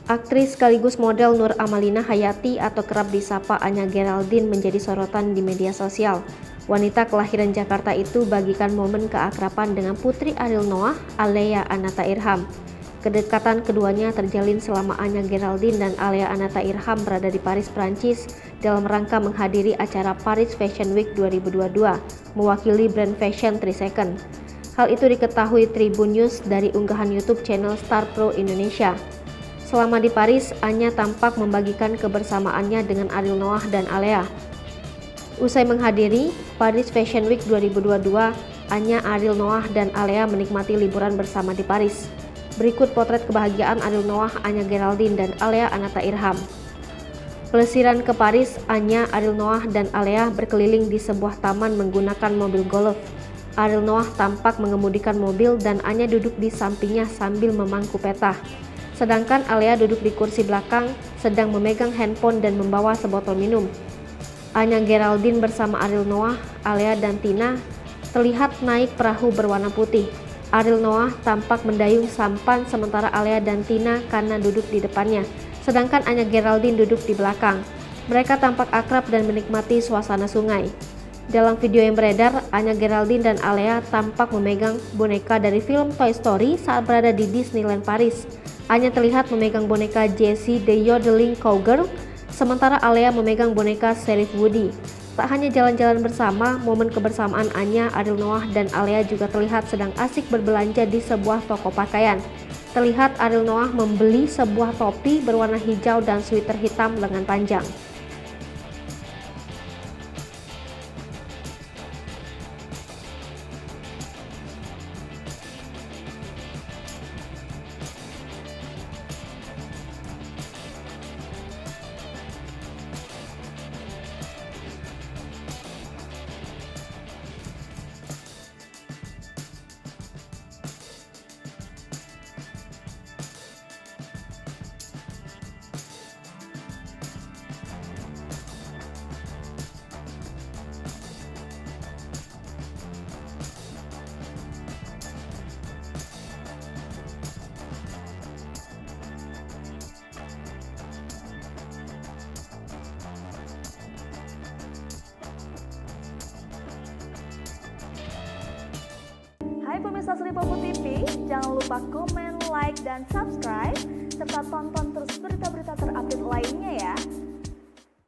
Aktris sekaligus model Nur Amalina Hayati atau kerap disapa Anya Geraldine menjadi sorotan di media sosial. Wanita kelahiran Jakarta itu bagikan momen keakraban dengan putri Ariel Noah, Alea Anata Irham. Kedekatan keduanya terjalin selama Anya Geraldine dan Alea Anata Irham berada di Paris, Prancis dalam rangka menghadiri acara Paris Fashion Week 2022 mewakili brand fashion 3 Second. Hal itu diketahui Tribun News dari unggahan YouTube channel Star Pro Indonesia. Selama di Paris, Anya tampak membagikan kebersamaannya dengan Ariel Noah dan Alea. Usai menghadiri Paris Fashion Week 2022, Anya, Ariel Noah, dan Alea menikmati liburan bersama di Paris. Berikut potret kebahagiaan Ariel Noah, Anya Geraldine, dan Alea Anata Irham. Pelesiran ke Paris, Anya, Ariel Noah, dan Alea berkeliling di sebuah taman menggunakan mobil golf. Ariel Noah tampak mengemudikan mobil dan Anya duduk di sampingnya sambil memangku peta. Sedangkan Alea duduk di kursi belakang, sedang memegang handphone dan membawa sebotol minum. Anya Geraldine bersama Ariel Noah, Alea, dan Tina terlihat naik perahu berwarna putih. Ariel Noah tampak mendayung sampan sementara Alea dan Tina karena duduk di depannya, sedangkan Anya Geraldine duduk di belakang. Mereka tampak akrab dan menikmati suasana sungai. Dalam video yang beredar, Anya Geraldine dan Alea tampak memegang boneka dari film Toy Story saat berada di Disneyland Paris. Anya terlihat memegang boneka Jessie the Yodeling Cowgirl, sementara Alea memegang boneka Sheriff Woody. Tak hanya jalan-jalan bersama, momen kebersamaan Anya, Ariel Noah, dan Alea juga terlihat sedang asik berbelanja di sebuah toko pakaian. Terlihat Ariel Noah membeli sebuah topi berwarna hijau dan sweater hitam lengan panjang. Hai pemirsa Sri Popo TV, jangan lupa komen, like, dan subscribe, serta tonton